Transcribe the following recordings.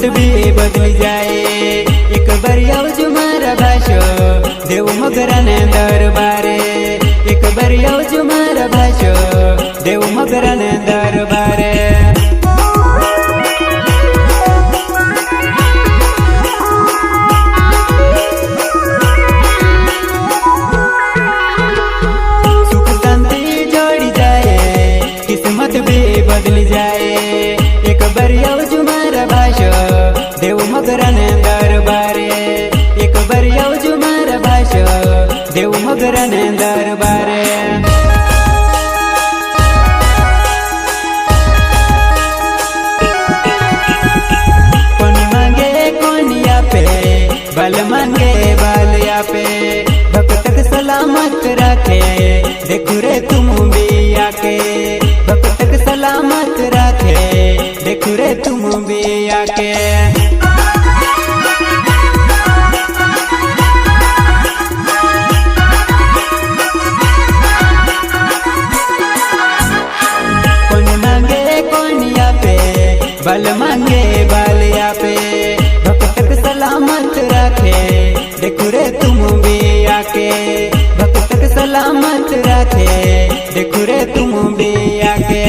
किस्मत भी बदली जाए। एक बार आवजो मारा भाषो देव मगराने दरबारे। एक बार आवजो मारा भाषो देव मगराने दरबारे। सुख शांति जोड़ी जाए किस्मत भी बदली जाए। एक बार आवजो मारा भाषो देव मगराने दरबारे। एक बार आवजो मारा भाषो देव मगराने दरबारे। कोन मांगे कोनी आपे बल मांगे बाल आपे। भक्तक सलामत रखे देखो रे तुम भी आके। भक्तक सलामत रखे देखो रे तुम भी आके। कोन मांगे कोनी आपे बल मांगे बाल आपे। भक्तक सलामत रखे देखो रे तुम भी आके। भक्तक सलामत रखे देखो रे तुम भी आके।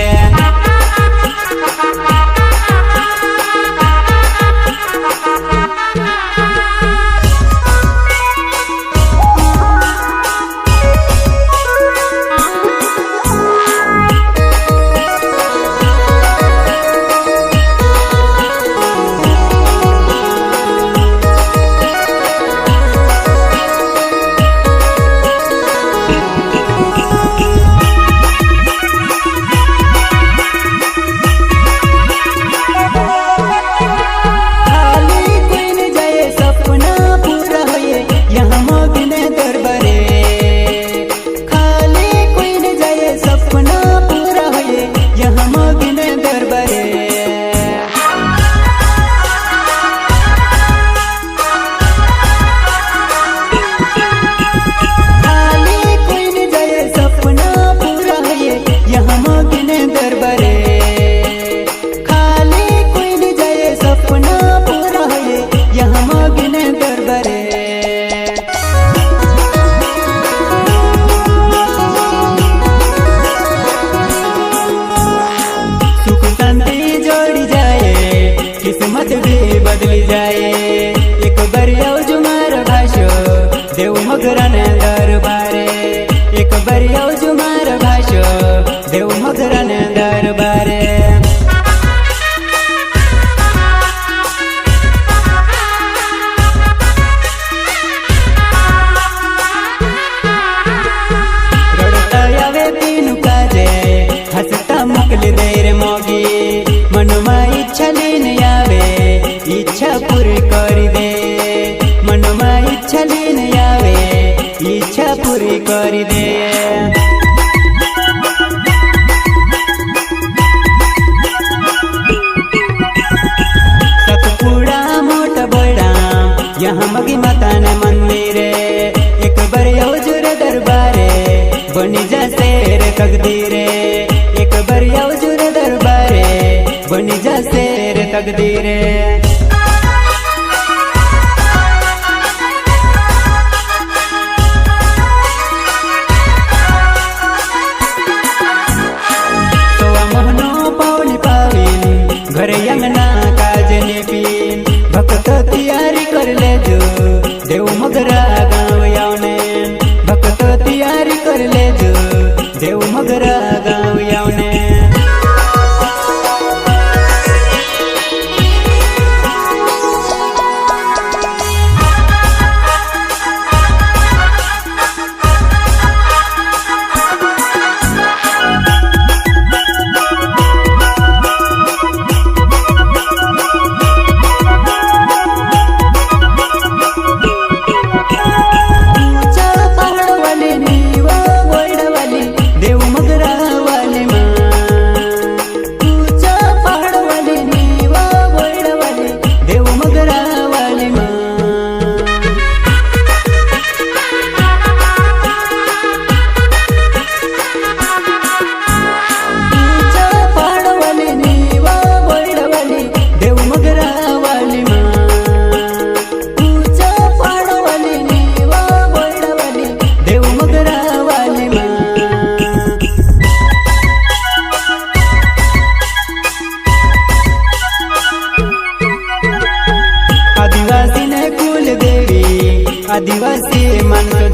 किस्मत भी बदली जाए। एक बार आवजो मारा भाषो देव मगराने दरबारे। एक बार आवजो मारा भाषो देव मगराने दरबारे। रड़ता आवे तीनु काजे हंसता मोकली दे रे मोगी। मनमा इच्छा लेने आवे इच्छा पूरी कर दे। मनमा इच्छा लेने आवे इच्छा पूरी कर दे। सतपुड़ा मोटा बड़ा यहाँ मगी माता ने मंदिर। एक बार आवजो रे दरबारे बनी जा शेर तकदीर। एक बार आवजो रे दरबारे बनी जा शेर तकदीर। तो मोहनो पावली पावीन घरे अंगना काजने पीन। भक्त तैयारी कर ले जो देव मगरा गाँव आवने। भक्त तैयारी कर ले जो देव मगरा गाँव आवने।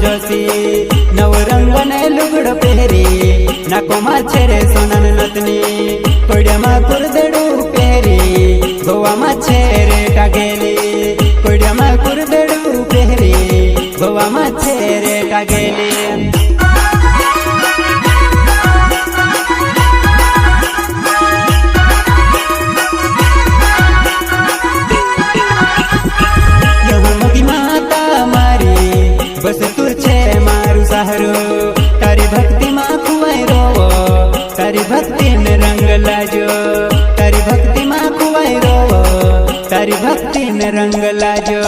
જોશી નવ રંગને લુગડો પહેરી નાકોમાં છે રે સોનાન નથની કોડિયામાં કુરદડું પહેરી ગોવામાં છે રે ટાગેલી કોડિયામાં કુરદડું પહેરી ગોવામાં છે રે ટાગેલી બસ તું છે મારું સહારો તારી ભક્તિમાં ખુવાઈ રોવો તારી ભક્તિને રંગ લાજો તારી ભક્તિમાં ખુવાઈ રોવો તારી ભક્તિને રંગ લાજો